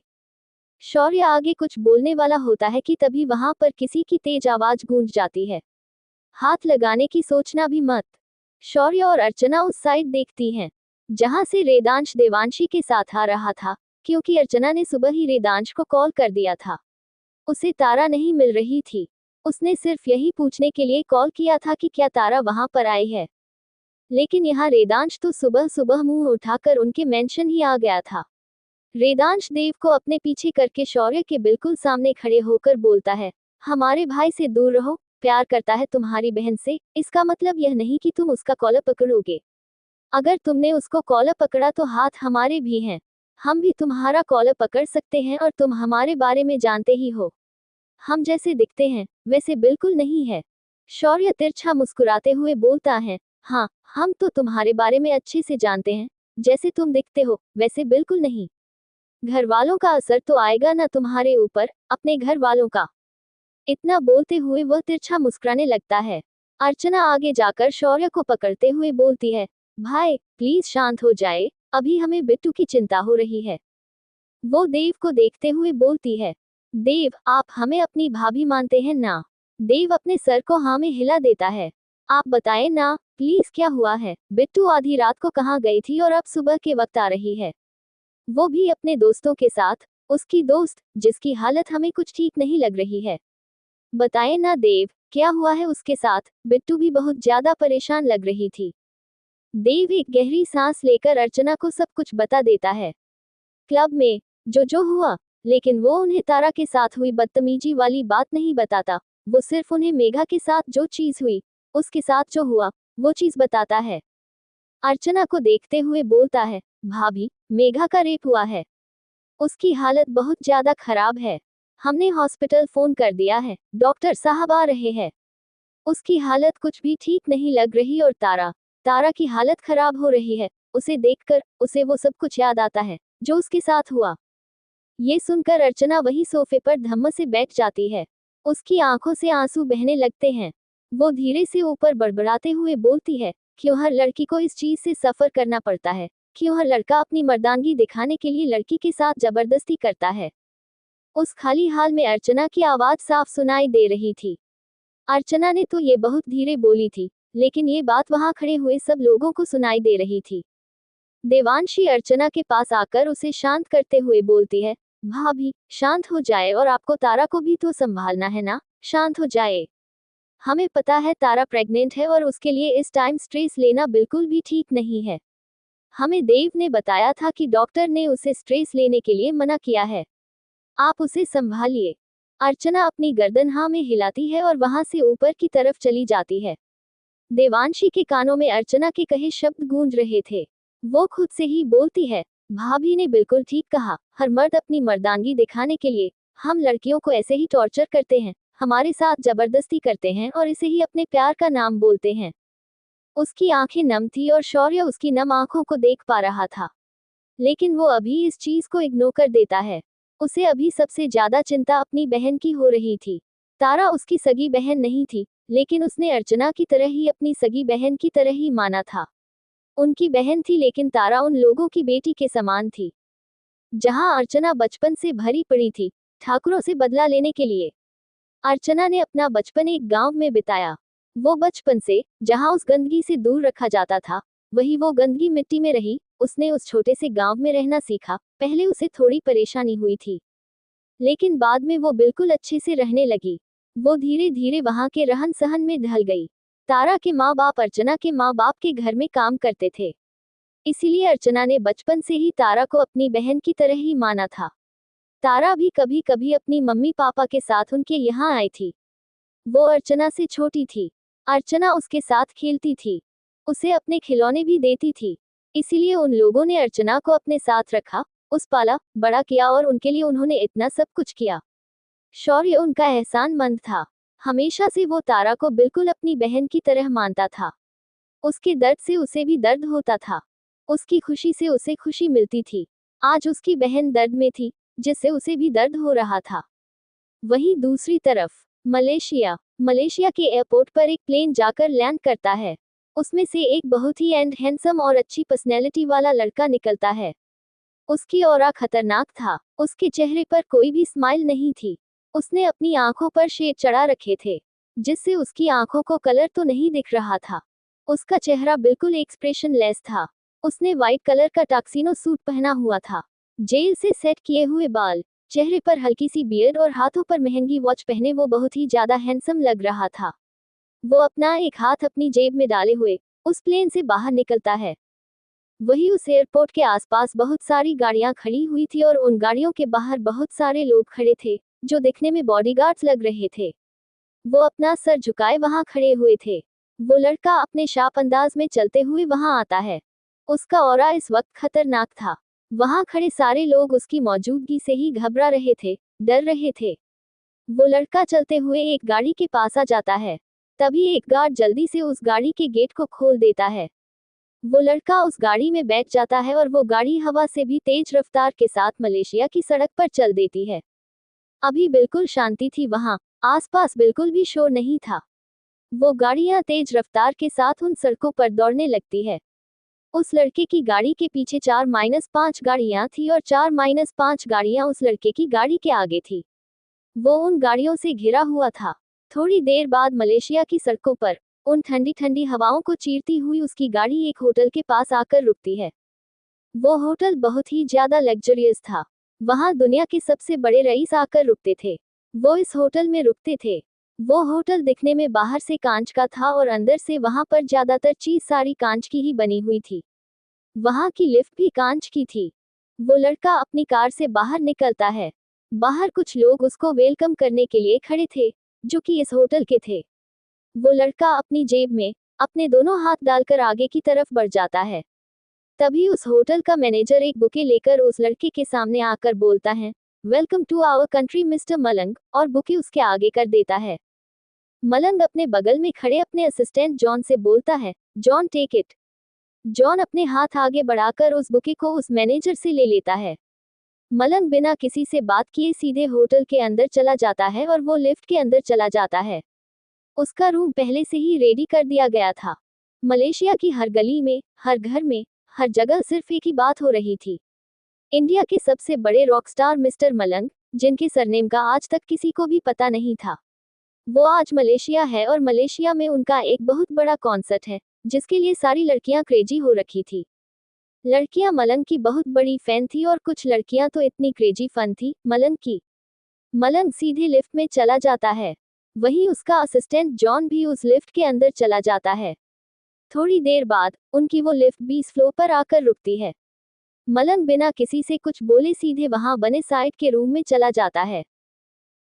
शौर्य आगे कुछ बोलने वाला होता है कि तभी वहां पर किसी की तेज आवाज गूंज जाती है, हाथ लगाने की सोचना भी मत। शौर्य और अर्चना उस साइड देखती हैं जहां से रेदांश देवांशी के साथ आ रहा था, क्योंकि अर्चना ने सुबह ही रेदांश को कॉल कर दिया था। उसे तारा नहीं मिल रही थी, उसने सिर्फ यही पूछने के लिए कॉल किया था कि क्या तारा वहां पर आई है, लेकिन यहाँ रेदांश तो सुबह सुबह मुंह उठाकर उनके मेंशन ही आ गया था। रेदांश देव को अपने पीछे करके शौर्य के बिल्कुल सामने खड़े होकर बोलता है, हमारे भाई से दूर रहो, प्यार करता है तुम्हारी बहन से, इसका मतलब यह नहीं कि तुम उसका कॉलर पकड़ोगे। अगर तुमने उसको कॉलर पकड़ा तो हाथ हमारे भी हैं, हम भी तुम्हारा कॉलर पकड़ सकते हैं और तुम हमारे बारे में जानते ही हो, हम जैसे दिखते हैं वैसे बिल्कुल नहीं है। शौर्य तिरछा मुस्कुराते हुए बोलता है, हाँ, हम तो तुम्हारे बारे में अच्छे से जानते हैं, जैसे तुम दिखते हो वैसे बिल्कुल नहीं। घर वालों का असर तो आएगा ना तुम्हारे ऊपर, अपने घर वालों का। इतना बोलते हुए वह तिरछा मुस्कुराने लगता है। अर्चना आगे जाकर शौर्य को पकड़ते हुए बोलती है, भाई प्लीज शांत हो जाए, अभी हमें बिट्टू की चिंता हो रही है। वो देव को देखते हुए बोलती है, देव आप हमें अपनी भाभी मानते हैं ना। देव अपने सर को हाँ में हिला देता है, आप बताएं ना प्लीज क्या हुआ है, बिट्टू आधी रात को कहाँ गई थी और अब सुबह के वक्त आ रही है, वो भी अपने दोस्तों के साथ, उसकी दोस्त जिसकी हालत हमें कुछ ठीक नहीं लग रही है। बताएं ना देव क्या हुआ है उसके साथ, बिट्टू भी बहुत ज्यादा परेशान लग रही थी। देव एक गहरी सांस लेकर अर्चना को सब कुछ बता देता है, क्लब में जो हुआ, लेकिन वो उन्हें तारा के साथ हुई बदतमीजी वाली बात नहीं बताता, वो सिर्फ उन्हें मेघा के साथ जो चीज हुई, उसके साथ जो हुआ, वो चीज बताता है। अर्चना को देखते हुए बोलता है, भाभी मेघा का रेप हुआ है, उसकी हालत बहुत ज्यादा खराब है, हमने हॉस्पिटल फोन कर दिया है, डॉक्टर साहब आ रहे हैं, उसकी हालत कुछ भी ठीक नहीं लग रही और तारा की हालत खराब हो रही है, उसे देखकर उसे वो सब कुछ याद आता है जो उसके साथ हुआ। ये सुनकर अर्चना वही सोफे पर धम्म से बैठ जाती है, उसकी आंखों से आंसू बहने लगते हैं। वो धीरे से ऊपर बड़बड़ाते हुए बोलती है, क्यों हर लड़की को इस चीज से सफर करना पड़ता है, क्यों हर लड़का अपनी मर्दानगी दिखाने के लिए लड़की के साथ जबरदस्ती करता है। उस खाली हाल में अर्चना की आवाज साफ सुनाई दे रही थी। अर्चना ने तो ये बहुत धीरे बोली थी, लेकिन ये बात वहां खड़े हुए सब लोगों को सुनाई दे रही थी। देवांशी अर्चना के पास आकर उसे शांत करते हुए बोलती है, भाभी शांत हो जाए, और आपको तारा को भी तो संभालना है ना, शांत हो जाए। हमें पता है तारा प्रेग्नेंट है और उसके लिए इस टाइम स्ट्रेस लेना बिल्कुल भी ठीक नहीं है, हमें देव ने बताया था कि डॉक्टर ने उसे स्ट्रेस लेने के लिए मना किया है, आप उसे संभालिए। अर्चना अपनी गर्दन हाँ में हिलाती है और वहां से ऊपर की तरफ चली जाती है। देवांशी के कानों में अर्चना के कहे शब्द गूंज रहे थे। वो खुद से ही बोलती है, भाभी ने बिल्कुल ठीक कहा, हर मर्द अपनी मर्दानगी दिखाने के लिए, हम लड़कियों को ऐसे ही टॉर्चर करते हैं, हमारे साथ जबरदस्ती करते हैं और इसे ही अपने प्यार का नाम बोलते हैं। उसकी आंखें नम थी और शौर्य उसकी नम आंखों को देख पा रहा था, लेकिन वो अभी इस चीज को इग्नोर कर देता है। उसे अभी सबसे ज्यादा चिंता अपनी बहन की हो रही थी। तारा उसकी सगी बहन नहीं थी, लेकिन उसने अर्चना की तरह ही अपनी सगी बहन की तरह ही माना था। उनकी बहन थी, लेकिन तारा उन लोगों की बेटी के समान थी। जहां अर्चना बचपन से भरी पड़ी थी ठाकुरों से बदला लेने के लिए, अर्चना ने अपना बचपन एक गांव में बिताया। वो बचपन से जहां उस गंदगी से दूर रखा जाता था, वही वो गंदगी मिट्टी में रही। उसने उस छोटे से गांव में रहना सीखा। पहले उसे थोड़ी परेशानी हुई थी, लेकिन बाद में वो बिल्कुल अच्छे से रहने लगी। वो धीरे धीरे वहां के रहन सहन में ढल गई। तारा के माँ बाप अर्चना के माँ बाप के घर में काम करते थे, इसीलिए अर्चना ने बचपन से ही तारा को अपनी बहन की तरह ही माना था। तारा भी कभी कभी अपनी मम्मी पापा के साथ उनके यहाँ आई थी। वो अर्चना से छोटी थी। अर्चना उसके साथ खेलती थी, उसे अपने खिलौने भी देती थी। इसीलिए उन लोगों ने अर्चना को अपने साथ रखा, उस पाला बड़ा किया और उनके लिए उन्होंने इतना सब कुछ किया। शौर्य उनका एहसानमंद था। हमेशा से वो तारा को बिल्कुल अपनी बहन की तरह मानता था। उसके दर्द से उसे भी दर्द होता था, उसकी खुशी से उसे खुशी मिलती थी। आज उसकी बहन दर्द में थी, जिससे उसे भी दर्द हो रहा था। वहीं दूसरी तरफ मलेशिया के एयरपोर्ट पर एक प्लेन जाकर लैंड करता है। उसमें से एक बहुत ही हैंडसम और अच्छी पर्सनैलिटी वाला लड़का निकलता है। उसकी ऑरा खतरनाक था। उसके चेहरे पर कोई भी स्माइल नहीं थी। उसने अपनी आंखों पर शेड चढ़ा रखे थे, जिससे उसकी आंखों को कलर तो नहीं दिख रहा था। उसका चेहरा बिल्कुल एक्सप्रेशन लेस था। उसने व्हाइट कलर का टक्सीनो सूट पहना हुआ था, जेल से सेट किए हुए बाल, चेहरे पर हल्की सी बियर्ड और हाथों पर महंगी वॉच पहने वो बहुत ही ज्यादा हैंडसम लग रहा था। वो अपना एक हाथ अपनी जेब में डाले हुए उस प्लेन से बाहर निकलता है। वही उस एयरपोर्ट के आसपास बहुत सारी गाड़ियां खड़ी हुई थी और उन गाड़ियों के बाहर बहुत सारे लोग खड़े थे, जो दिखने में बॉडीगार्ड्स लग रहे थे। वो अपना सर झुकाए वहां खड़े हुए थे। वो लड़का अपने शार्प अंदाज में चलते हुए वहां आता है। उसका ऑरा इस वक्त खतरनाक था। वहां खड़े सारे लोग उसकी मौजूदगी से ही घबरा रहे थे, डर रहे थे। वो लड़का चलते हुए एक गाड़ी के पास आ जाता है। तभी एक गार्ड जल्दी से उस गाड़ी के गेट को खोल देता है। वो लड़का उस गाड़ी में बैठ जाता है और वो गाड़ी हवा से भी तेज रफ्तार के साथ मलेशिया की सड़क पर चल देती है। अभी बिल्कुल शांति थी वहां, आसपास बिल्कुल भी शोर नहीं था। वो गाड़ियां तेज रफ्तार के साथ उन सड़कों पर दौड़ने लगती है। उस लड़के की गाड़ी के पीछे 4-5 गाड़ियां थी और 4-5 गाड़ियां उस लड़के की गाड़ी के आगे थी। वो उन गाड़ियों से घिरा हुआ था। थोड़ी देर बाद मलेशिया की सड़कों पर उन ठंडी ठंडी हवाओं को चीरती हुई उसकी गाड़ी एक होटल के पास आकर रुकती है। वो होटल बहुत ही ज्यादा लग्जरियस था। वहां दुनिया के सबसे बड़े रईस आकर रुकते थे। वो इस होटल में रुकते थे। वो होटल दिखने में बाहर से कांच का था और अंदर से वहां पर ज्यादातर चीज सारी कांच की ही बनी हुई थी। वहां की लिफ्ट भी कांच की थी। वो लड़का अपनी कार से बाहर निकलता है। बाहर कुछ लोग उसको वेलकम करने के लिए खड़े थे, जो कि इस होटल के थे। वो लड़का अपनी जेब में अपने दोनों हाथ डालकर आगे की तरफ बढ़ जाता है। तभी उस होटल का मैनेजर एक बुके लेकर उस लड़के के सामने आकर बोलता है, welcome to our country mister Malang, और बुके उसके आगे कर देता है। मलंग अपने बगल में खड़े अपने असिस्टेंट जॉन से बोलता है, जॉन टेक इट। जॉन अपने हाथ आगे बढ़ाकर उस बुके को उस मैनेजर से ले लेता है। मलंग बिना किसी से बात किए सीधे होटल के अंदर चला जाता है और वो लिफ्ट के अंदर चला जाता है। उसका रूम पहले से ही रेडी कर दिया गया था। मलेशिया की हर गली में, हर घर में, हर जगह सिर्फ एक ही बात हो रही थी। इंडिया के सबसे बड़े रॉकस्टार मिस्टर मलंग, जिनके सरनेम का आज तक किसी को भी पता नहीं था, वो आज मलेशिया है और मलेशिया में उनका एक बहुत बड़ा कॉन्सर्ट है, जिसके लिए सारी लड़कियां क्रेजी हो रखी थी। लड़कियां मलंग की बहुत बड़ी फैन थी और कुछ लड़कियां तो इतनी क्रेजी फन थी मलंग की। मलंग सीधे लिफ्ट में चला जाता है। वहीं उसका असिस्टेंट जॉन भी उस लिफ्ट के अंदर चला जाता है। थोड़ी देर बाद उनकी वो लिफ्ट 20 फ्लोर पर आकर रुकती है। मलंग बिना किसी से कुछ बोले सीधे वहां बने साइड के रूम में चला जाता है।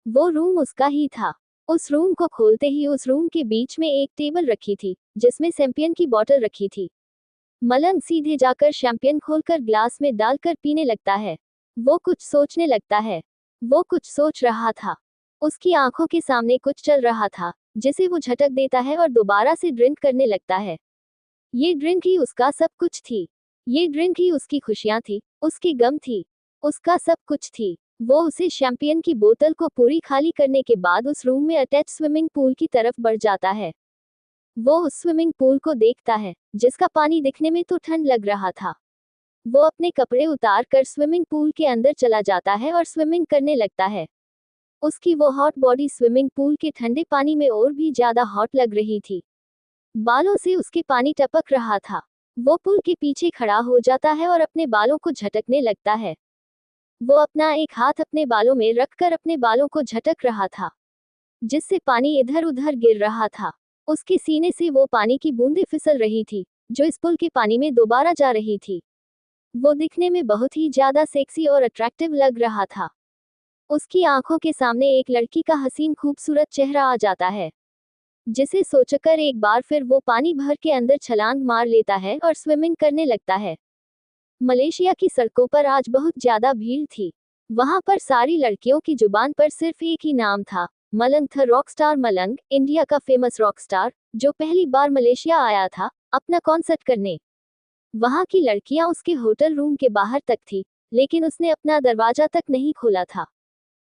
वो रूम उसका ही था। उस रूम को खोलते ही उस रूम के बीच में एक टेबल रखी थी, जिसमें शैंपियन की बोतल रखी थी। मलंग सीधे जाकर शैंपियन खोलकर ग्लास में डालकर पीने लगता है। वो कुछ सोचने लगता है। वो कुछ सोच रहा था। उसकी आंखों के सामने कुछ चल रहा था, जिसे वो झटक देता है और दोबारा से ड्रिंक करने लगता है। ये ड्रिंक ही उसका सब कुछ थी। ये ड्रिंक ही उसकी खुशियां थी, उसकी गम थी, उसका सब कुछ थी। वो उसे शैंपियन की बोतल को पूरी खाली करने के बाद उस रूम में अटैच स्विमिंग पूल की तरफ बढ़ जाता है। वो उस स्विमिंग पूल को देखता है, जिसका पानी दिखने में तो ठंड लग रहा था। वो अपने कपड़े उतार कर स्विमिंग पूल के अंदर चला जाता है और स्विमिंग करने लगता है। उसकी वो हॉट बॉडी स्विमिंग पूल के ठंडे पानी में और भी ज्यादा हॉट लग रही थी। बालों से उसके पानी टपक रहा था। वो पुल के पीछे खड़ा हो जाता है और अपने बालों को झटकने लगता है। वो अपना एक हाथ अपने बालों में रखकर अपने बालों को झटक रहा था, जिससे पानी इधर उधर गिर रहा था। उसके सीने से वो पानी की बूंदें फिसल रही थी, जो इस पुल के पानी में दोबारा जा रही थी। वो दिखने में बहुत ही ज्यादा सेक्सी और अट्रैक्टिव लग रहा था। उसकी आंखों के सामने एक लड़की का हसीन खूबसूरत चेहरा आ जाता है, जिसे सोचकर एक बार फिर वो पानी भर के अंदर छलांग मार लेता है और स्विमिंग करने लगता है। मलेशिया की सड़कों पर आज बहुत ज्यादा भीड़ थी। वहां पर सारी लड़कियों की जुबान पर सिर्फ एक ही नाम था, मलंग था। रॉकस्टार मलंग, इंडिया का फेमस रॉकस्टार, जो पहली बार मलेशिया आया था अपना कॉन्सर्ट करने। वहां की लड़कियां उसके होटल रूम के बाहर तक थी, लेकिन उसने अपना दरवाजा तक नहीं खोला था।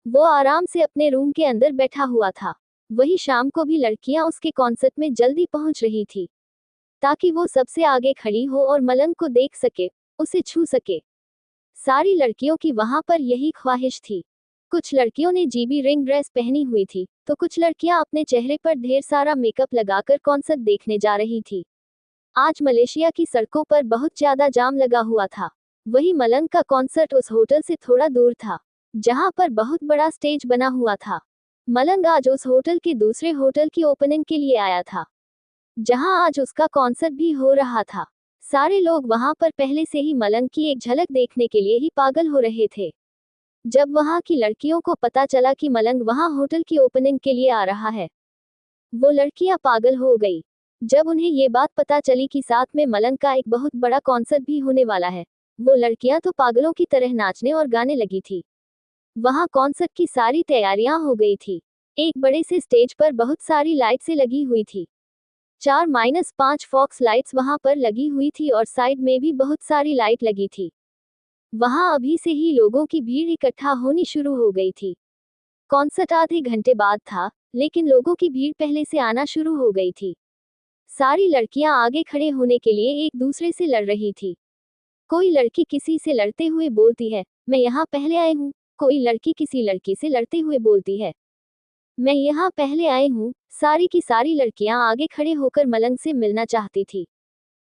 वो आराम से अपने रूम के अंदर बैठा हुआ था। वही शाम को भी लड़कियां उसके कॉन्सर्ट में जल्दी पहुंच रही थी, ताकि वो सबसे आगे खड़ी हो और मलंग को देख सके, उसे छू सके। सारी लड़कियों की वहां पर यही ख्वाहिश थी। कुछ लड़कियों ने जीबी रिंग ड्रेस पहनी हुई थी, तो कुछ लड़कियां अपने चेहरे पर ढेर सारा मेकअप लगाकर कॉन्सर्ट देखने जा रही थी। आज मलेशिया की सड़कों पर बहुत ज्यादा जाम लगा हुआ था। वही मलंग का कॉन्सर्ट उस होटल से थोड़ा दूर था, जहां पर बहुत बड़ा स्टेज बना हुआ था। मलंग आज उस होटल के दूसरे होटल की ओपनिंग के लिए आया था, जहां आज उसका कॉन्सर्ट भी हो रहा था। सारे लोग वहां पर पहले से ही मलंग की एक झलक देखने के लिए ही पागल हो रहे थे। जब वहां की लड़कियों को पता चला कि मलंग वहां होटल की ओपनिंग के लिए आ रहा है, वो लड़कियां पागल हो गई। जब उन्हें ये बात पता चली कि साथ में मलंग का एक बहुत बड़ा कॉन्सर्ट भी होने वाला है, वो लड़कियां तो पागलों की तरह नाचने और गाने लगी थी। वहां कॉन्सर्ट की सारी तैयारियां हो गई थी। एक बड़े से स्टेज पर बहुत सारी लाइट्सें लगी हुई थी। 4-5 फॉक्स लाइट्स वहां पर लगी हुई थी और साइड में भी बहुत सारी लाइट लगी थी। वहां अभी से ही लोगों की भीड़ इकट्ठा होनी शुरू हो गई थी। कॉन्सर्ट आधे घंटे बाद था, लेकिन लोगों की भीड़ पहले से आना शुरू हो गई थी। सारी लड़कियां आगे खड़े होने के लिए एक दूसरे से लड़ रही थी। कोई लड़की किसी से लड़ते हुए बोलती है, मैं यहाँ पहले आई हूँ। कोई लड़की किसी लड़की से लड़ते हुए बोलती है, मैं यहाँ पहले आई हूँ। सारी की सारी लड़कियां आगे खड़े होकर मलंग से मिलना चाहती थी।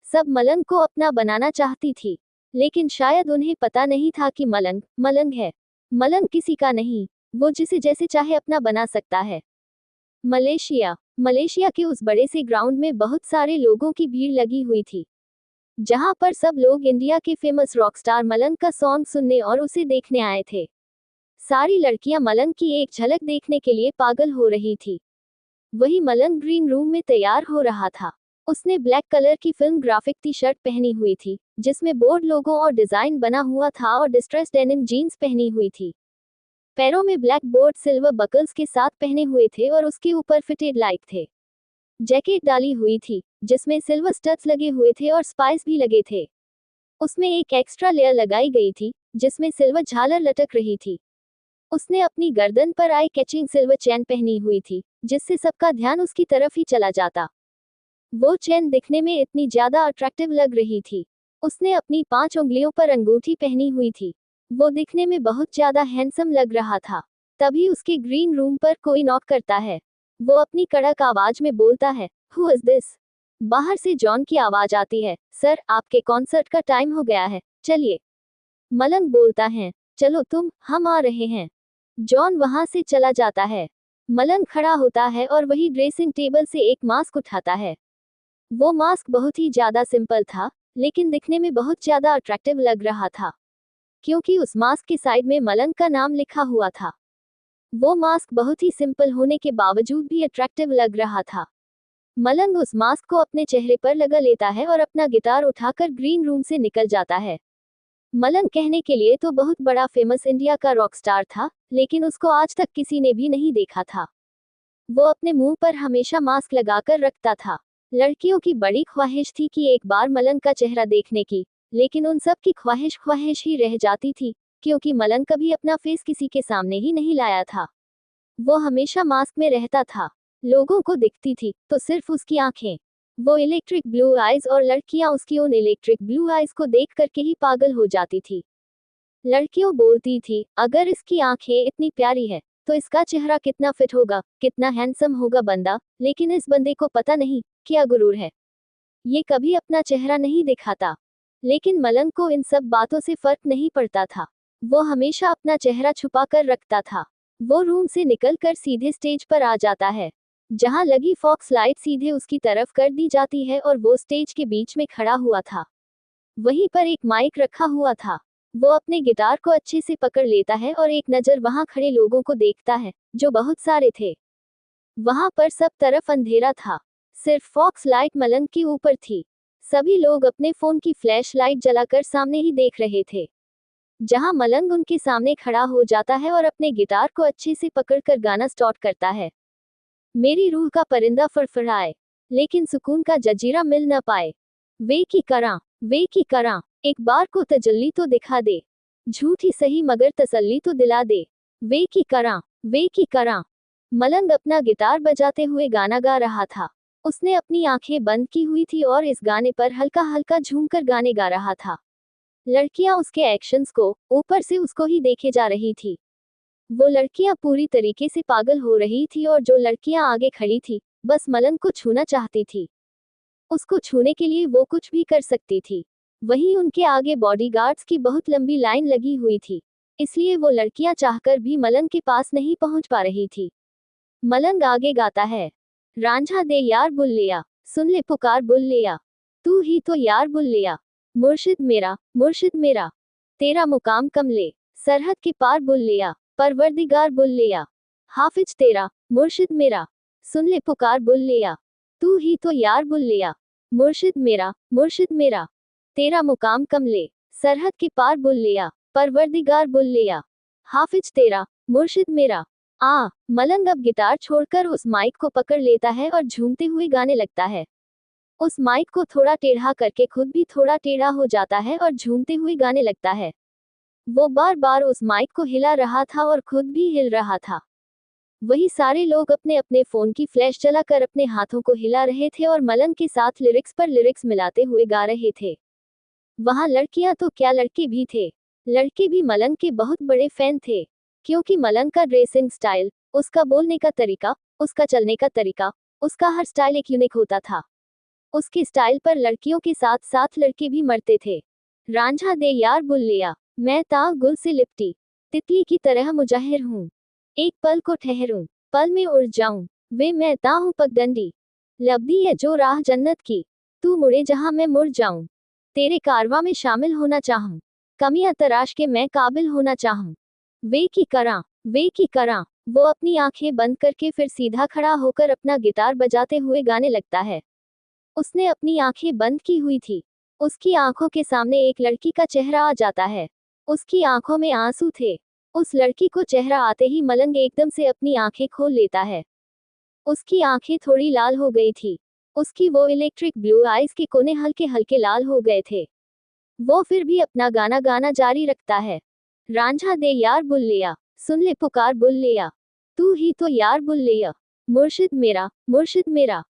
सब मलंग को अपना बनाना चाहती थी, लेकिन शायद उन्हें पता नहीं था कि मलंग मलंग है। मलंग किसी का नहीं, वो जिसे जैसे चाहे अपना बना सकता है। मलेशिया मलेशिया के उस बड़े से ग्राउंड में बहुत सारे लोगों की भीड़ लगी हुई थी, जहां पर सब लोग इंडिया के फेमस रॉकस्टार मलंग का सॉन्ग सुनने और उसे देखने आए थे। सारी लड़कियां मलंग की एक झलक देखने के लिए पागल हो रही थी। वही मलंग ग्रीन रूम में तैयार हो रहा था। उसने ब्लैक कलर की फिल्म ग्राफिक टी शर्ट पहनी हुई थी, जिसमें बोर्ड लोगों और डिजाइन बना हुआ था, और डिस्ट्रेस डेनिम जीन्स पहनी हुई थी। पैरों में ब्लैक बोर्ड सिल्वर बकल्स के साथ पहने हुए थे और उसके ऊपर फिटेड लाइट थे। जैकेट डाली हुई थी, जिसमें सिल्वर स्टड्स लगे हुए थे और स्पाइस भी लगे थे। उसमें एक एक्स्ट्रा लेयर लगाई गई थी, जिसमें सिल्वर झालर लटक रही थी। उसने अपनी गर्दन पर आई कैचिंग सिल्वर चेन पहनी हुई थी, जिससे सबका ध्यान उसकी तरफ ही चला जाता। वो चेन दिखने में इतनी ज्यादा अट्रैक्टिव लग रही थी। उसने अपनी 5 उंगलियों पर अंगूठी पहनी हुई थी। वो दिखने में बहुत ज्यादा हैंडसम लग रहा था। तभी उसके ग्रीन रूम पर कोई नॉक करता है। वो अपनी कड़क आवाज में बोलता है, हु इज दिस? बाहर से जॉन की आवाज आती है, सर आपके कॉन्सर्ट का टाइम हो गया है, चलिए। मलंग बोलता है, चलो तुम, हम आ रहे हैं। जॉन वहां से चला जाता है। मलंग खड़ा होता है और वही ड्रेसिंग टेबल से एक मास्क उठाता है। वो मास्क बहुत ही ज्यादा सिंपल था, लेकिन दिखने में बहुत ज्यादा अट्रैक्टिव लग रहा था, क्योंकि उस मास्क के साइड में मलंग का नाम लिखा हुआ था। वो मास्क बहुत ही सिंपल होने के बावजूद भी अट्रैक्टिव लग रहा था। मलंग उस मास्क को अपने चेहरे पर लगा लेता है और अपना गिटार उठाकर ग्रीन रूम से निकल जाता है। मलंग कहने के लिए तो बहुत बड़ा फेमस इंडिया का रॉकस्टार था, लेकिन उसको आज तक किसी ने भी नहीं देखा था। वो अपने मुंह पर हमेशा मास्क लगाकर रखता था। लड़कियों की बड़ी ख्वाहिश थी कि एक बार मलंग का चेहरा देखने की, लेकिन उन सब की ख्वाहिश ख्वाहिश ही रह जाती थी। क्योंकि मलंग कभी अपना फेस किसी के सामने ही नहीं लाया था। वो हमेशा मास्क में रहता था। लोगों को दिखती थी तो सिर्फ उसकी आंखें, वो इलेक्ट्रिक ब्लू आइज, और लड़कियां उसकी उन इलेक्ट्रिक ब्लू आइज को देख करके ही पागल हो जाती थी। लड़कियों बोलती थी, अगर इसकी आंखें इतनी प्यारी है तो इसका चेहरा कितना फिट होगा, कितना हैंडसम होगा बंदा। लेकिन इस बंदे को पता नहीं क्या गुरूर है, ये कभी अपना चेहरा नहीं दिखाता। लेकिन मलंग को इन सब बातों से फर्क नहीं पड़ता था। वो हमेशा अपना चेहरा छुपा कर रखता था। वो रूम से निकलकर सीधे स्टेज पर आ जाता है, जहां लगी फॉक्स लाइट सीधे उसकी तरफ कर दी जाती है, और वो स्टेज के बीच में खड़ा हुआ था। वहीं पर एक माइक रखा हुआ था। वो अपने गिटार को अच्छे से पकड़ लेता है और एक नज़र वहां खड़े लोगों को देखता है, जो बहुत सारे थे। वहां पर सब तरफ अंधेरा था, सिर्फ फॉक्स लाइट मलंग के ऊपर थी। सभी लोग अपने फोन की फ्लैश लाइट जलाकर सामने ही देख रहे थे, जहां मलंग उनके सामने खड़ा हो जाता है और अपने गिटार को अच्छे से पकड़कर गाना स्टार्ट करता है। मेरी रूह का परिंदा फड़फड़ाए, लेकिन सुकून का जजीरा मिल न पाए। वे की करा, एक बार को तजल्ली तो दिखा दे, झूठी सही मगर तसल्ली तो दिला दे। वे की करा। मलंग अपना गिटार बजाते हुए गाना गा रहा था। उसने अपनी आंखें बंद की हुई थी और इस गाने पर हल्का हल्का झूमकर गाने गा रहा था। लड़कियां उसके एक्शंस को ऊपर से उसको ही देखे जा रही थी। वो लड़कियां पूरी तरीके से पागल हो रही थी, और जो लड़कियां आगे खड़ी थी बस मलंग को छूना चाहती थी। उसको छूने के लिए वो कुछ भी कर सकती थी। वहीं उनके आगे बॉडीगार्ड्स की बहुत लंबी लाइन लगी हुई थी, इसलिए वो लड़कियां चाहकर भी मलंग के पास नहीं पहुंच पा रही थी। मलंग आगे गाता है, रांझा दे यार बुल्लिया, सुन ले पुकार बुल्लिया, तू ही तो यार बुल्लिया, मुर्शिद मेरा, तेरा मुकाम कमले, सरहद के पार बुल्लिया, परवरदिगार बुल्लिया, हाफिज तेरा, मुर्शिद मेरा, सुन ले पुकार बुल्लिया, तू ही तो यार बुल्लिया, मुर्शिद मेरा, तेरा मुकाम कमले, सरहद के पार बुल्लिया, परवरदिगार बुल्लिया, हाफिज तेरा, मुर्शिद मेरा। मलंग अब गिटार छोड़कर उस माइक को पकड़ लेता है और झूमते हुए गाने लगता है। उस माइक को थोड़ा टेढ़ा करके खुद भी थोड़ा टेढ़ा हो जाता है और झूमते हुए गाने लगता है। वो बार बार उस माइक को हिला रहा था और खुद भी हिल रहा था। वही सारे लोग अपने अपने फोन की फ्लैश जलाकर अपने हाथों को हिला रहे थे और मलंग के साथ लिरिक्स पर लिरिक्स मिलाते हुए गा रहे थे। वहां लड़कियां तो क्या, लड़के भी थे। लड़के भी मलंग के बहुत बड़े फैन थे, क्योंकि मलंग का ड्रेसिंग स्टाइल, उसका बोलने का तरीका, उसका चलने का तरीका, उसका हर स्टाइल एक यूनिक होता था। उसके स्टाइल पर लड़कियों के साथ साथ लड़के भी मरते थे। रांझा दे यार बुल्लिया, मैं ताव गुल से लिपटी, तितली की तरह मुजाहिर हूँ, एक पल को ठहरूं, पल में उड़ जाऊं, वे मैं ता हूँ पगडंडी, लबदी है जो राह जन्नत की, तू मुड़े जहां मैं मुड़ जाऊं, तेरे कारवां में शामिल होना चाहूं, कमियां तराश के मैं काबिल होना चाहूं। वे की करा। वो अपनी आंखें बंद करके फिर सीधा खड़ा होकर अपना गिटार बजाते हुए गाने लगता है। उसने अपनी आंखें बंद की हुई थी। उसकी आंखों के सामने एक लड़की का चेहरा आ जाता है। उसकी आंखों में आंसू थे। उस लड़की को चेहरा आते ही मलंग एकदम से अपनी आंखें खोल लेता है। उसकी आंखें थोड़ी लाल हो गई थी। उसकी वो इलेक्ट्रिक ब्लू आइज के कोने हल्के हल्के लाल हो गए थे। वो फिर भी अपना गाना गाना जारी रखता है। रांझा दे यार बुल्लिया, सुन ले पुकार बुल्लिया, तू ही तो यार बुल्लिया, मुर्शिद मेरा,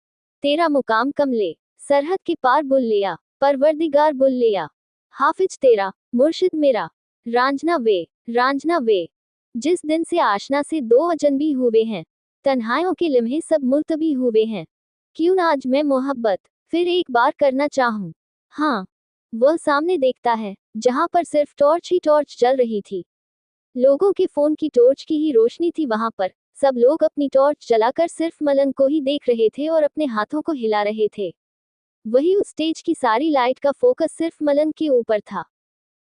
तेरा मुकाम कमले, सरहद के पार बुल्लिया, परवरदिगार बुल्लिया, हाफिज तेरा, मुर्शिद मेरा। रांझना वे, जिस दिन से आशना से दो अजनबी हुए हैं, तन्हाइयों के लम्हे सब मुल्तवी हुए हैं, क्यों ना आज मैं मोहब्बत फिर एक बार करना चाहूं। हाँ, वह सामने देखता है, जहां पर सिर्फ टॉर्च ही टॉर्च जल रही थी। लोगों के फोन की टॉर्च की ही रोशनी थी वहां पर। सब लोग अपनी टॉर्च जलाकर सिर्फ मलंग को ही देख रहे थे और अपने हाथों को हिला रहे थे। वही उस स्टेज की सारी लाइट का फोकस सिर्फ मलंग के ऊपर था।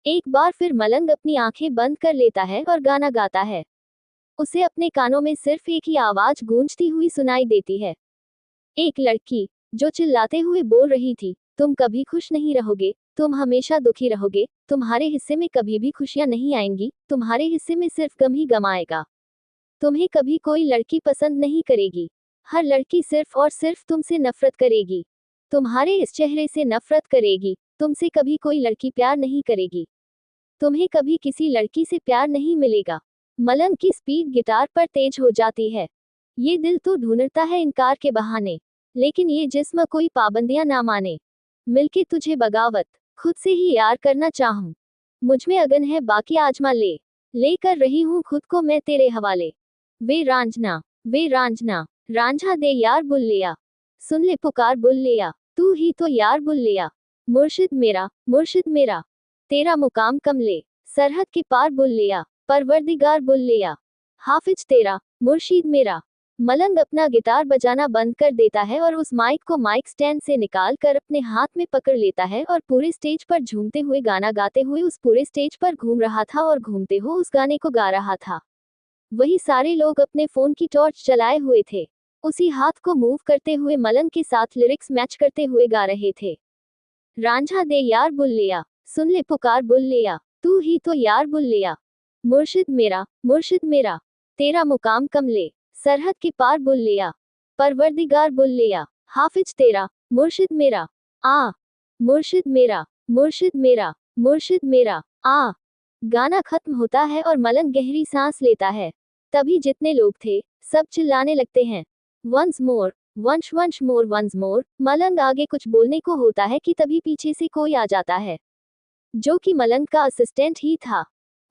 एक बार फिर मलंग अपनी आंखें बंद कर लेता है और गाना गाता है। उसे अपने कानों में सिर्फ एक ही आवाज गूंजती हुई सुनाई देती है। एक लड़की, जो चिल्लाते हुए बोल रही थी, तुम कभी खुश नहीं रहोगे, तुम हमेशा दुखी रहोगे, तुम्हारे हिस्से में कभी भी खुशियां नहीं आएंगी, तुम्हारे हिस्से में सिर्फ गम ही गम आएगा। तुम्हें कभी कोई लड़की पसंद नहीं करेगी, हर लड़की सिर्फ और सिर्फ तुमसे नफरत करेगी, तुम्हारे इस चेहरे से नफरत करेगी, तुमसे कभी कोई लड़की प्यार नहीं करेगी। तुम्हें कभी किसी लड़की से प्यार नहीं मिलेगा। मलंग की स्पीड गिटार पर तेज हो जाती है। ये दिल तो ढूंढता है इनकार के बहाने, लेकिन ये जिस्म कोई पाबंदियां ना माने। मिलके तुझे बगावत, खुद से ही यार करना चाहूं। मुझमें अगन है बाकी आजमा ले कर रही हूं खुद को मैं तेरे हवाले। वे रांझना, रांझा दे यार बुल लिया, सुन ले पुकार बुल लिया, तू ही तो यार बुल लिया। मुर्शिद मेरा, तेरा मुकाम कमले, सरहद के पार बुल लिया, परवरदिगार बुल लिया, हाफिज तेरा, मुर्शिद मेरा। मलंग अपना गिटार बजाना बंद कर देता है और उस माइक को माइक स्टैंड से निकाल कर अपने हाथ में पकड़ लेता है और पूरे स्टेज पर झूमते हुए गाना गाते हुए उस पूरे स्टेज पर घूम रहा था और घूमते हुए उस गाने को गा रहा था। वही सारे लोग अपने फोन की टॉर्च जलाए हुए थे। उसी हाथ को मूव करते हुए मलंग के साथ लिरिक्स मैच करते हुए गा रहे थे। रांझा दे यार बुल लिया, सुन ले पुकार बुल लिया, तू ही तो यार बुल लिया। मुर्शिद मेरा, तेरा मुकाम कमले, सरहद के पार बुल लिया, परवरदिगार बुल लिया, हाफिज तेरा, मुर्शिद मेरा। मुर्शिद मेरा, मुर्शिद मेरा। गाना खत्म होता है और मलंग गहरी सांस लेता है। तभी जितने लोग थे सब चिल्लाने लगते हैं, वंस मोर, वंस मोर। मलंग आगे कुछ बोलने को होता है कि तभी पीछे से कोई आ जाता है, जो कि मलंग का असिस्टेंट ही था।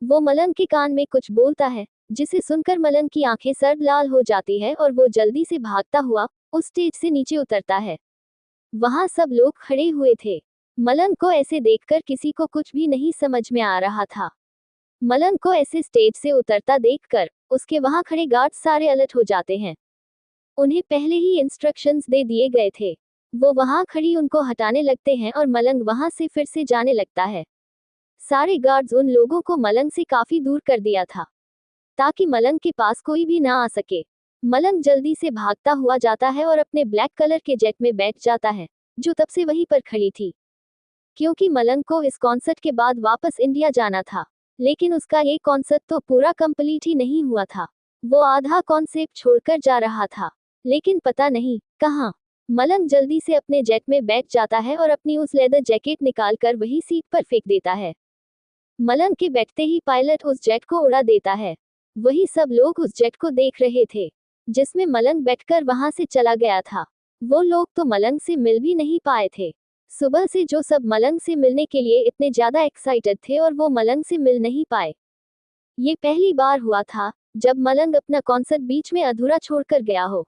वो मलंग के कान में कुछ बोलता है, जिसे सुनकर मलंग की आंखें सर्द लाल हो जाती है और वो जल्दी से भागता हुआ उस स्टेज से नीचे उतरता है। वहां सब लोग खड़े हुए थे। मलंग को ऐसे देखकर किसी को कुछ भी नहीं समझ में आ रहा था। मलंग को ऐसे स्टेज से उतरता देखकर उसके वहां खड़े गार्ड सारे अलर्ट हो जाते हैं। उन्हें पहले ही इंस्ट्रक्शंस दे दिए गए थे। वो वहां खड़ी उनको हटाने लगते हैं और मलंग वहां से फिर से जाने लगता है। सारे गार्ड्स उन लोगों को मलंग से काफी दूर कर दिया था, ताकि मलंग के पास कोई भी ना आ सके। मलंग जल्दी से भागता हुआ जाता है और अपने ब्लैक कलर के जेट में बैठ जाता है, जो तब से वहीं पर खड़ी थी। क्योंकि मलंग को इस कॉन्सर्ट के बाद वापस इंडिया जाना था, लेकिन उसका ये कॉन्सर्ट तो पूरा कंप्लीट ही नहीं हुआ था। वो आधा कॉन्सेप्ट छोड़कर जा रहा था, लेकिन पता नहीं कहाँ। मलंग जल्दी से अपने जेट में बैठ जाता है और अपनी उस लेदर जैकेट निकालकर वही सीट पर फेंक देता है। मलंग के बैठते ही पायलट उस जेट को उड़ा देता है। वही सब लोग उस जेट को देख रहे थे, जिसमें मलंग बैठकर वहां से चला गया था। वो लोग तो मलंग से मिल भी नहीं पाए थे। सुबह से जो सब मलंग से मिलने के लिए इतने ज्यादा एक्साइटेड थे और वो मलंग से मिल नहीं पाए। ये पहली बार हुआ था जब मलंग अपना कॉन्सर्ट बीच में अधूरा छोड़कर गया हो,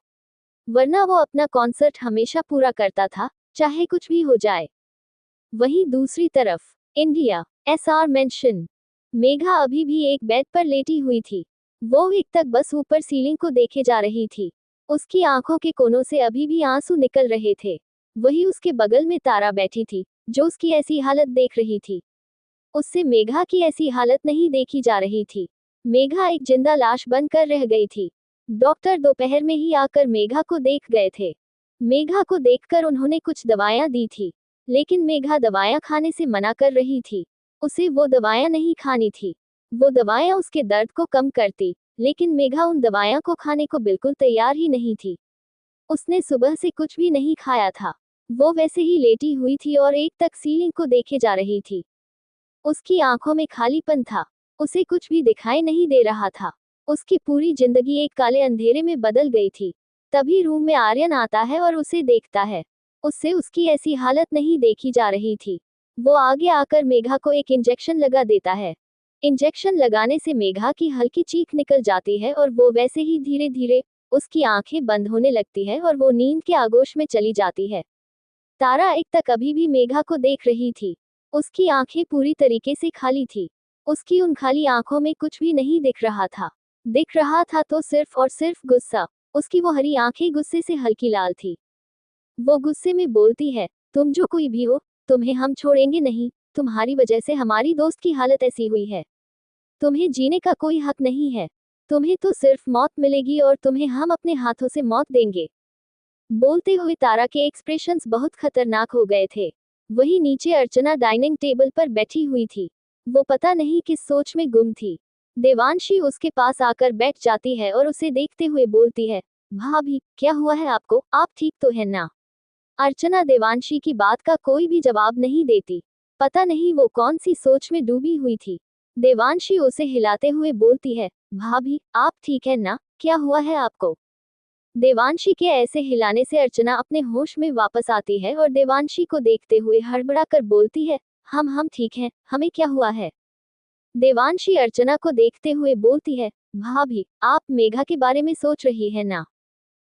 वरना वो अपना कॉन्सर्ट हमेशा पूरा करता था, चाहे कुछ भी हो जाए। वहीं दूसरी तरफ इंडिया, SR मेंशन। मेघा अभी भी एक बेड पर लेटी हुई थी। वो एक तक बस ऊपर सीलिंग को देखे जा रही थी। उसकी आंखों के कोनों से अभी भी आंसू निकल रहे थे। वही उसके बगल में तारा बैठी थी, जो उसकी ऐसी हालत देख रही थी। उससे मेघा की ऐसी हालत नहीं देखी जा रही थी। मेघा एक जिंदा लाश बनकर रह गई थी। डॉक्टर दोपहर में ही आकर मेघा को देख गए थे। मेघा को देखकर उन्होंने कुछ दवाइयां दी थी, लेकिन मेघा दवाइयां खाने से मना कर रही थी। उसे वो दवाइयां नहीं खानी थी। वो दवाइयां उसके दर्द को कम करती, लेकिन मेघा उन दवाइयां को खाने को बिल्कुल तैयार ही नहीं थी। उसने सुबह से कुछ भी नहीं खाया था। वो वैसे ही लेटी हुई थी और एक तक सीलिंग को देखे जा रही थी। उसकी आंखों में खालीपन था। उसे कुछ भी दिखाई नहीं दे रहा था। उसकी पूरी जिंदगी एक काले अंधेरे में बदल गई थी। तभी रूम में आर्यन आता है और उसे देखता है। उससे उसकी ऐसी हालत नहीं देखी जा रही थी। वो आगे आकर मेघा को एक इंजेक्शन लगा देता है। इंजेक्शन लगाने से मेघा की हल्की चीख निकल जाती है और वो वैसे ही धीरे धीरे उसकी आंखें बंद होने लगती है और वो नींद के आगोश में चली जाती है। तारा एक तक अभी भी मेघा को देख रही थी। उसकी आंखें पूरी तरीके से खाली थी। उसकी उन खाली आंखों में कुछ भी नहीं दिख रहा था। दिख रहा था तो सिर्फ और सिर्फ गुस्सा। उसकी वो हरी आंखें गुस्से से हल्की लाल थी। वो गुस्से में बोलती है, तुम जो कोई भी हो, तुम्हें हम छोड़ेंगे नहीं। तुम्हारी वजह से हमारी दोस्त की हालत ऐसी हुई है। तुम्हें जीने का कोई हक नहीं है। तुम्हें तो सिर्फ मौत मिलेगी और तुम्हें हम अपने हाथों से मौत देंगे। बोलते हुए तारा के एक्सप्रेशंस बहुत खतरनाक हो गए थे। वही नीचे अर्चना डाइनिंग टेबल पर बैठी हुई थी। वो पता नहीं किस सोच में गुम थी। देवांशी उसके पास आकर बैठ जाती है और उसे देखते हुए बोलती है, भाभी क्या हुआ है आपको, आप ठीक तो है ना? अर्चना देवांशी की बात का कोई भी जवाब नहीं देती। पता नहीं वो कौन सी सोच में डूबी हुई थी। देवांशी उसे हिलाते हुए बोलती है, भाभी आप ठीक है ना, क्या हुआ है आपको? देवांशी के ऐसे हिलाने से अर्चना अपने होश में वापस आती है और देवांशी को देखते हुए हड़बड़ा कर बोलती है, हम ठीक हैं, हमें क्या हुआ है? देवांशी अर्चना को देखते हुए बोलती है, भाभी आप मेघा के बारे में सोच रही है ना?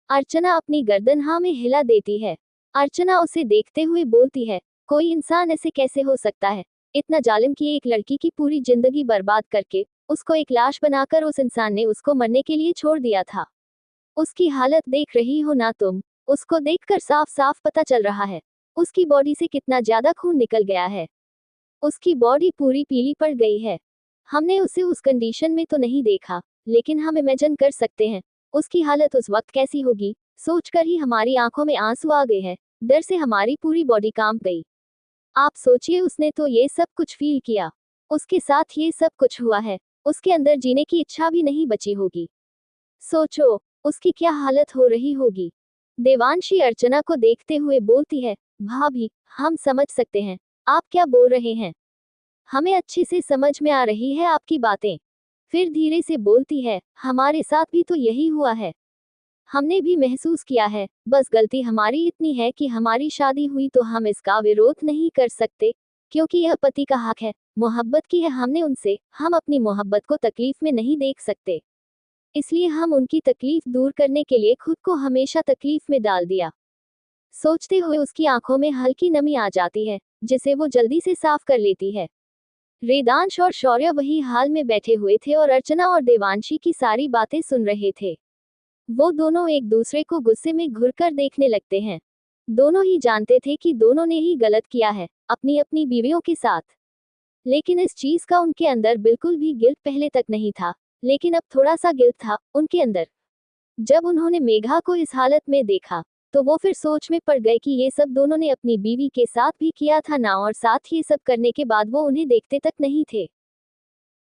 अर्चना अपनी गर्दन हाँ में हिला देती है। अर्चना उसे देखते हुए बोलती है, कोई इंसान ऐसे कैसे हो सकता है, इतना जालिम कि एक लड़की की पूरी जिंदगी बर्बाद करके उसको एक लाश बनाकर उस इंसान ने उसको मरने के लिए छोड़ दिया था। उसकी हालत देख रही हो ना तुम, उसको देखकर साफ साफ पता चल रहा है उसकी बॉडी से कितना ज्यादा खून निकल गया है। उसकी बॉडी पूरी पीली पड़ गई है। हमने उसे उस कंडीशन में तो नहीं देखा, लेकिन हम इमेजिन कर सकते हैं उसकी हालत उस वक्त कैसी होगी। सोचकर ही हमारी आंखों में आंसू आ गए हैं, डर से हमारी पूरी बॉडी कांप गई। आप सोचिए उसने तो ये सब कुछ फील किया, उसके साथ ये सब कुछ हुआ है, उसके अंदर जीने की इच्छा भी नहीं बची होगी। सोचो उसकी क्या हालत हो रही होगी। देवांशी अर्चना को देखते हुए बोलती है, भाभी हम समझ सकते हैं आप क्या बोल रहे हैं, हमें अच्छे से समझ में आ रही है आपकी बातें। फिर धीरे से बोलती है, हमारे साथ भी तो यही हुआ है, हमने भी महसूस किया है, बस गलती हमारी इतनी है कि हमारी शादी हुई तो हम इसका विरोध नहीं कर सकते, क्योंकि यह पति का हक है, मोहब्बत की है हमने उनसे, हम अपनी मोहब्बत को तकलीफ में नहीं देख सकते, इसलिए हम उनकी तकलीफ दूर करने के लिए खुद को हमेशा तकलीफ में डाल दिया। सोचते हुए उसकी आंखों में हल्की नमी आ जाती है, जिसे वो जल्दी से साफ कर लेती है। वेदांश और शौर्य वही हाल में बैठे हुए थे और अर्चना और देवांशी की सारी बातें सुन रहे थे। वो दोनों एक दूसरे को गुस्से में घुरकर देखने लगते हैं। दोनों ही जानते थे कि दोनों ने ही गलत किया है अपनी अपनी बीवियों के साथ, लेकिन इस चीज का उनके अंदर बिल्कुल भी गिल्ट पहले तक नहीं था, लेकिन अब थोड़ा सा गिल्ट था उनके अंदर। जब उन्होंने मेघा को इस हालत में देखा तो वो फिर सोच में पड़ गए कि ये सब दोनों ने अपनी बीवी के साथ भी किया था ना, और साथ ये सब करने के बाद वो उन्हें देखते तक नहीं थे।